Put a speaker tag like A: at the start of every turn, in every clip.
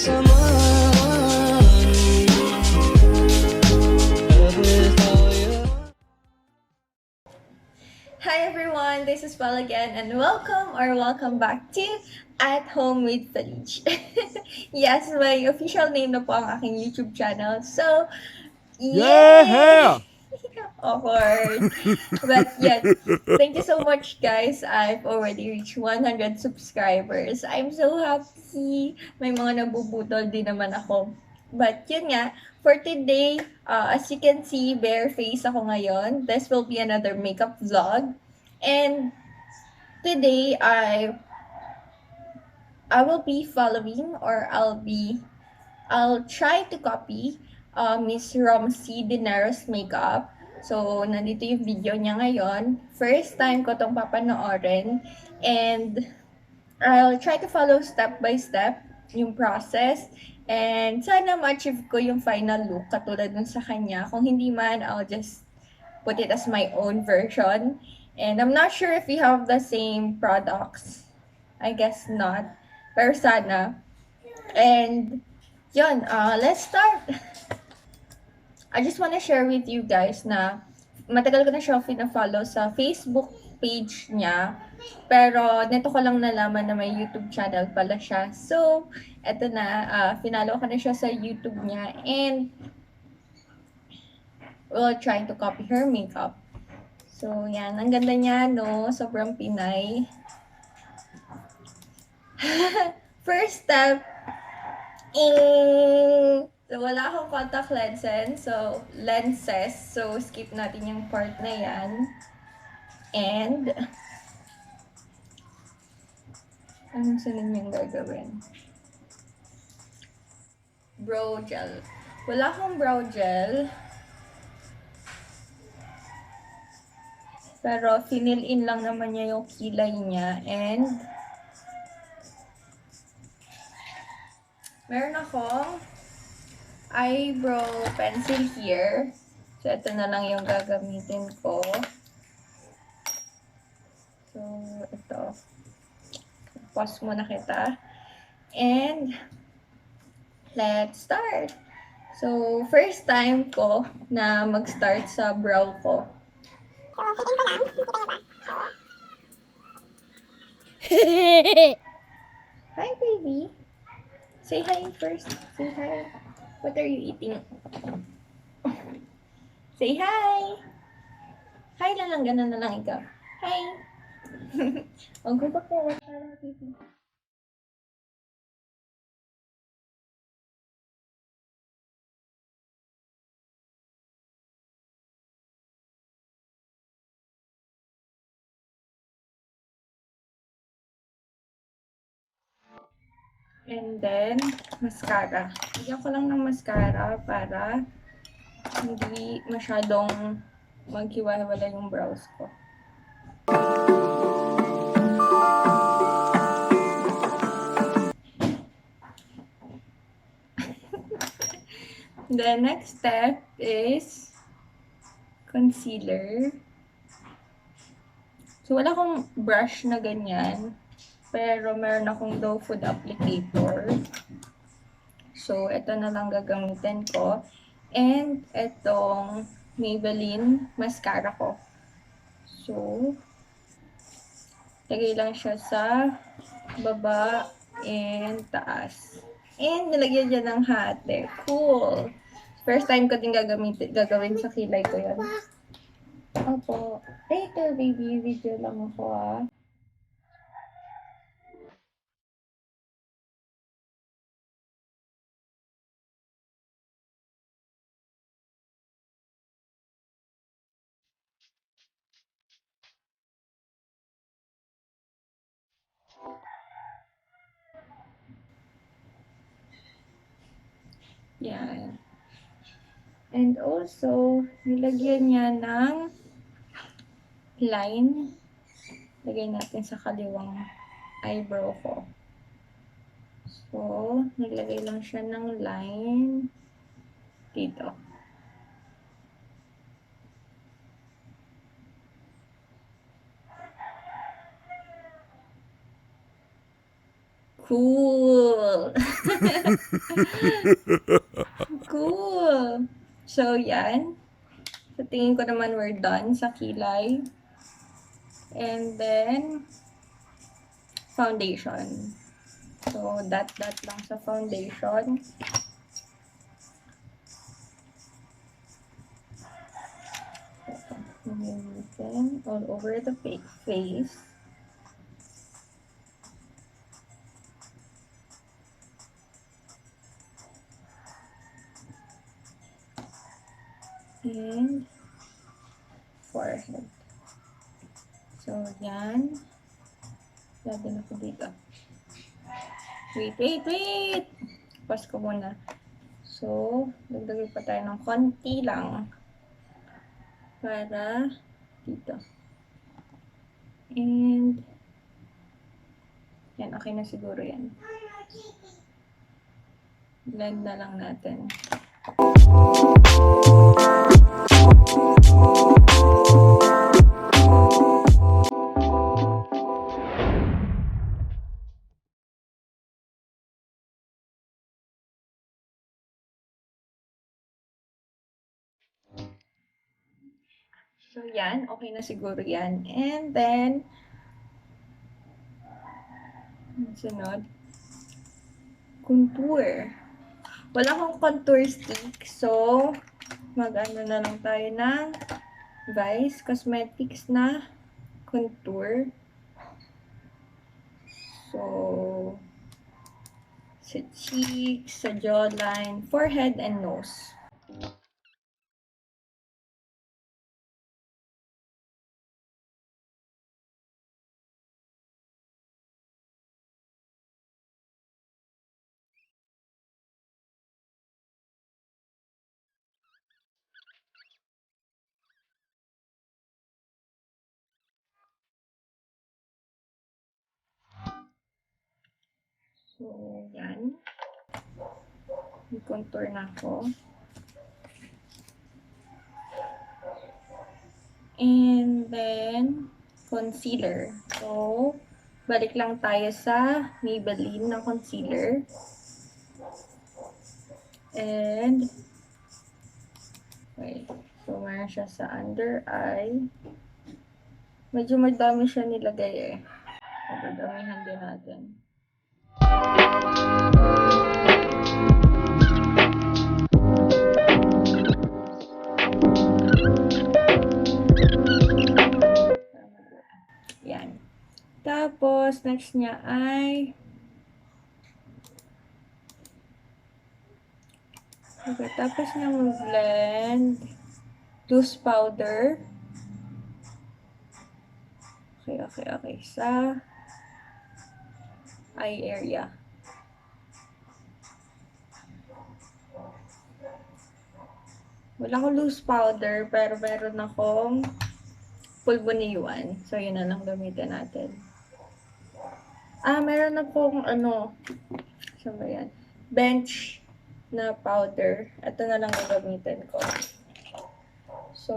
A: Hi everyone, this is Paul again and welcome back to At Home with Felech. Yes, my official name na po ang aking YouTube channel. So,
B: Yeah!
A: yay! Awkward. But yeah, thank you so much guys. I've already reached 100 subscribers. I'm so happy. May mga nabubutol din naman ako. But yun nga, for today, as you can see, bare face ako ngayon. This will be another makeup vlog. And today, I will be following or I'll try to copy Miss Romsy Dinerosmakeup. So, nandito yung video niya ngayon. First time ko tong papanoorin. And I'll try to follow step by step yung process. And sana ma-achieve ko yung final look katulad dun sa kanya. Kung hindi man, I'll just put it as my own version. And I'm not sure if we have the same products. I guess not. Pero sana. And yun, let's start. I just wanna share with you guys na matagal ko na siya pina-follow sa Facebook page niya. Pero neto ko lang nalaman na may YouTube channel pala siya. So, eto na, finalo ko na siya sa YouTube niya. And we'll try to copy her makeup. So, yan. Ang ganda niya, no? Sobrang Pinay. First step, so, wala akong contact lenses. So, skip natin yung part na yan. And, anong sunod yung gagawin? Brow gel. Wala akong brow gel. Pero, fill in lang naman niya yung kilay niya. And, meron akong eyebrow pencil here. So, ito na lang yung gagamitin ko. So, ito. Pause muna kita. And, let's start. So, first time ko na mag-start sa brow ko. Hi, baby. Say hi first. Say hi. What are you eating? Say hi. Hi na lang, ganun na lang ikaw. Hi. Ang gubak na wala na, baby. And then, mascara. Bigyan ko lang ng mascara para hindi masyadong maghiwa-hiwala yung brows ko. The next step is concealer. So, wala akong brush na ganyan. Pero meron akong doe food applicator. So, ito na lang gagamitin ko. And itong Maybelline mascara ko. So, lagay lang siya sa baba and taas. And nilagyan dyan ng hate. Cool! First time ko din gagawin sa kilay ko yan. Opo. Later, baby. Video lang ako, ah. Yan. And also, nilagyan niya ng line. Lagay natin sa kaliwang eyebrow ko. So, naglagay lang siya ng line dito. Cool. Cool. So, yan. Sa tingin ko naman we're done sa kilay. And then, foundation. So, that lang sa foundation. And then, all over the face. And forehead. So, yan. Lagyan ako dito. Wait! Pause ko muna. So, dagdagan pa tayo ng konti lang. Para dito. And, yan, okay na siguro yan. Blend na lang natin. So, yan. Okay na siguro yan. And then, sunod, contour. Wala akong contour stick. So, mag-ano na lang tayo ng Vice Cosmetics na contour. So, sa cheeks, sa jawline, forehead, and nose. So, yan. Contour na ako. And then, concealer. So, balik lang tayo sa Maybelline na concealer. And, wait. So, meron siya sa under eye. Medyo madami siya nilagay eh. So, dadamihan din natin. Yan. Tapos, next niya ay okay, tapos na mag-blend loose powder. Okay. Sa eye area. Wala akong loose powder, pero meron akong pulbo ni Yuan. So, yun na lang gamitin natin. Meron akong saan ba yan? Bench na powder. Ito na lang gagamitin ko. So,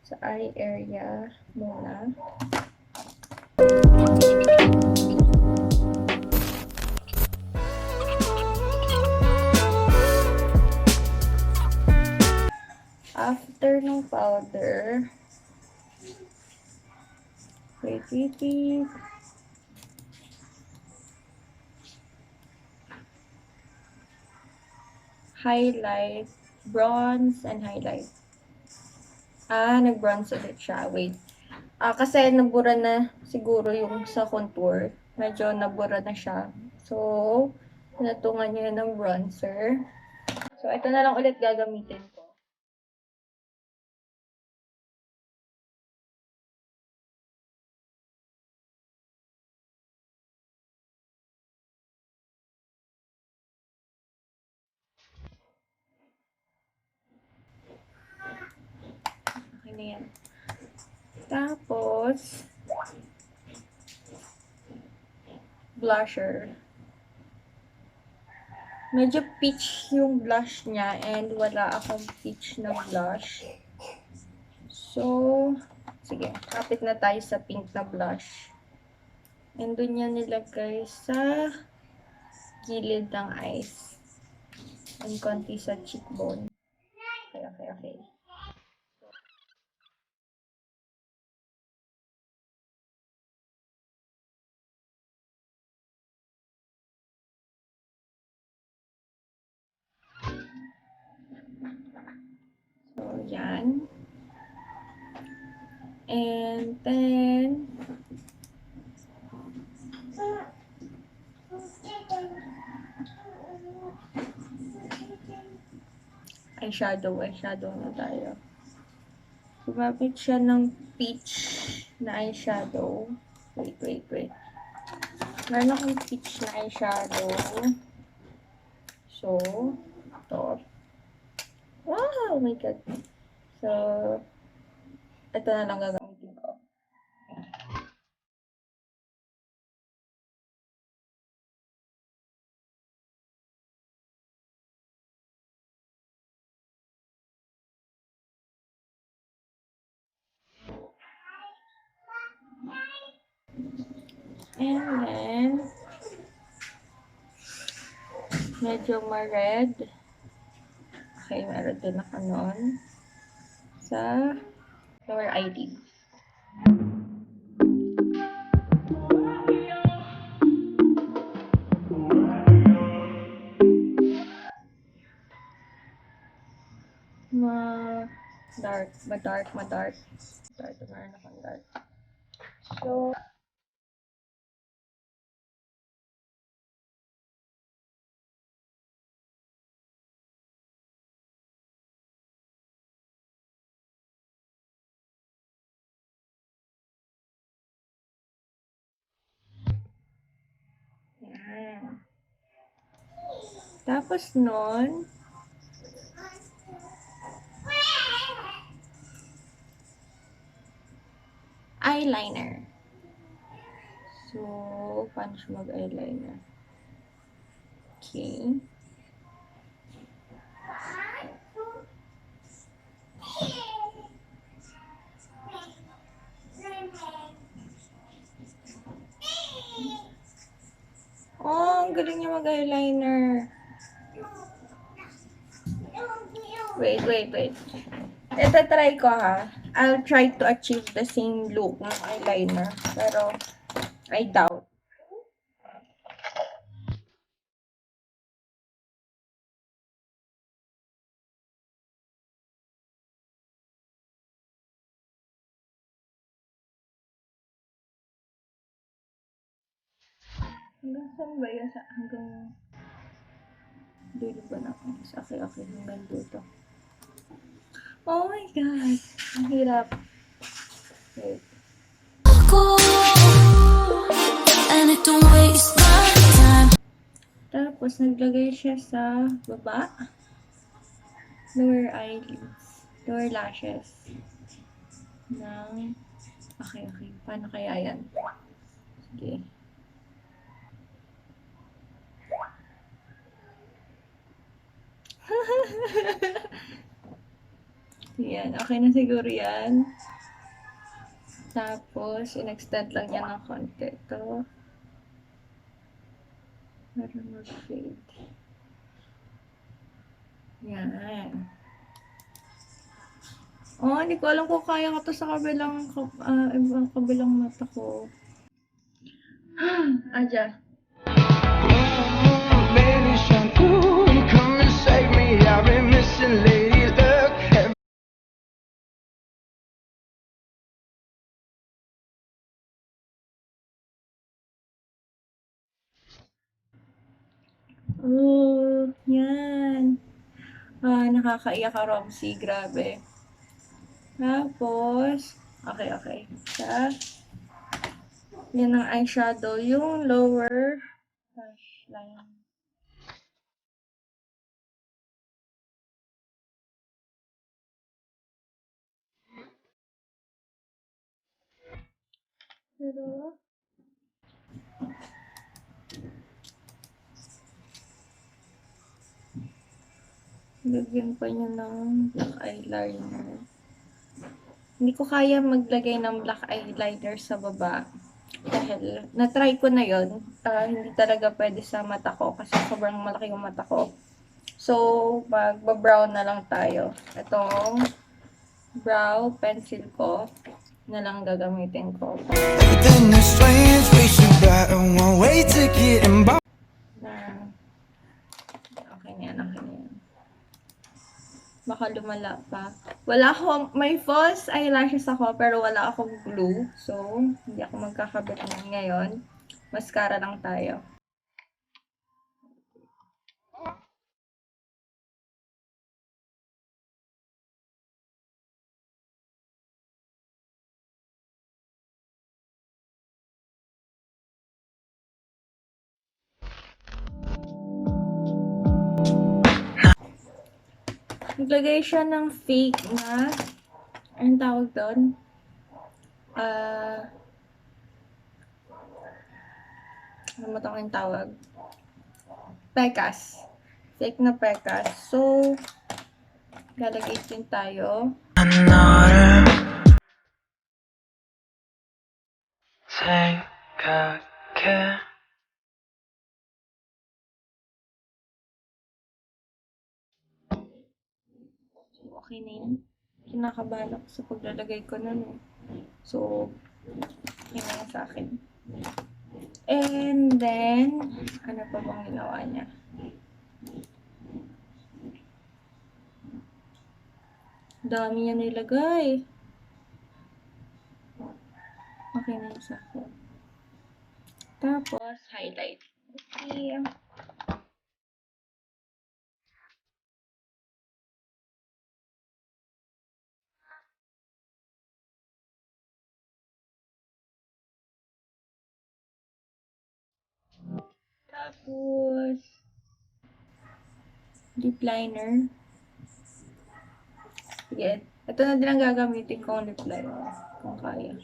A: sa eye area muna. After ng powder, wait. Highlight, bronze, and highlight. Nag-bronze ulit siya. Wait. Kasi nabura na siguro yung sa contour. Medyo nabura na siya. So, natungan niya ng bronzer. So, ito na lang ulit gagamitin ko. Okay na yan. Tapos, blusher. Medyo peach yung blush niya and wala akong peach na blush. So, sige, kapit na tayo sa pink na blush. And doon niya nilagay sa gilid ng eyes. And konti sa cheekbone. Okay. So, yan. And then, eyeshadow na tayo. Gumamit siya ng peach na eyeshadow. Wait. Meron akong peach na eyeshadow. So, ito. Wow! Oh my God. So, ito na lang gagamitin ko. And then, medyo ma-red. Okay, meron din ako nun. Sa lower eyelid. Dark. Dark. Meron akong dark. So, yan. Tapos nun, eyeliner. So, paano siya mag-eyeliner? Okay. Oh, ang galing niya mag-eyeliner. Wait. Ito try ko ha. I'll try to achieve the same look ng eyeliner. Pero, I doubt. Hanggang saan ba yun? Hanggang dulo ba na ako? Okay. Hanggang dito. Oh my God. Ang hirap. Wait. Tapos, naglagay siya sa baba. Lower eyelids. Lower lashes. Okay. Paano kaya yan? Sige. Yan. Okay na siguro yan. Tapos, in-extend lang niya ng konti. Ito. Para mag-fade. Yan. Oh, hindi ko alam kung kaya ko to sa kabilang mata ko. Aja. Oh, yan. Nakakaiyak ka, Romsy. Grabe. Tapos, okay. Yan ang eyeshadow. Yung lower lash line. Pero, lagyan pa niya ng black eyeliner. Hindi ko kaya maglagay ng black eyeliner sa baba. Dahil na-try ko na yon, hindi talaga pwede sa mata ko kasi sobrang malaki yung mata ko. So, mag-brown na lang tayo. Itong brow pencil ko na lang gagamitin ko.
C: Everything is strange, we should buy one way ticket and buy.
A: Okay na yan, okay na yan. Baka lumala pa. Wala akong, may false eyelashes ako, pero wala akong glue. So, hindi ako magkakabit ngayon. Mascara lang tayo. Naglagay siya ng fake na, anong tawag doon? Ano mo yung tawag? Pekas. Fake na pekas. So, lalagay din tayo. Okay na yun. Kinakabahan ako sa paglalagay ko nun eh. So, okay na yun sa akin. And then, ano pa bang ginawa niya? Dami niya nilagay. Okay na yun sa akin. Tapos, highlight. Okay. Tapos, lip liner. Sige, ito na din ang gagamitin kong lip liner. Kung kaya.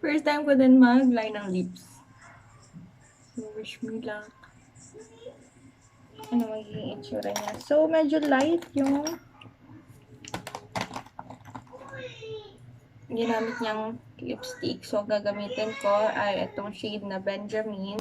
A: First time ko din mag-line ng lips. So, wish me luck. Ano magiging itsura niya. So, medyo light yung ginamit niyang lipstick. So, gagamitin ko ay itong shade na Benjamin.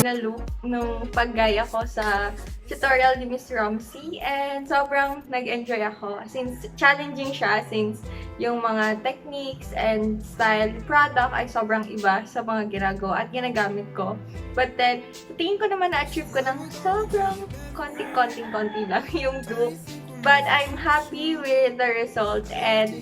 A: Na look nung paggaya ko sa tutorial ni Miss Romsy, and sobrang nag-enjoy ako since challenging siya, since yung mga techniques and style product ay sobrang iba sa mga ginagawa at ginagamit ko. But then, tingin ko naman na-achieve ko ng sobrang konti lang yung look. But I'm happy with the result, and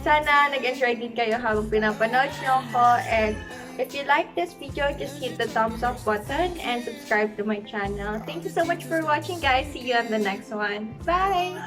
A: sana nag-enjoy din kayo habang pinapanood nyo ako. And if you like this video, just hit the thumbs up button and subscribe to my channel. Thank you so much for watching, guys. See you on the next one. Bye!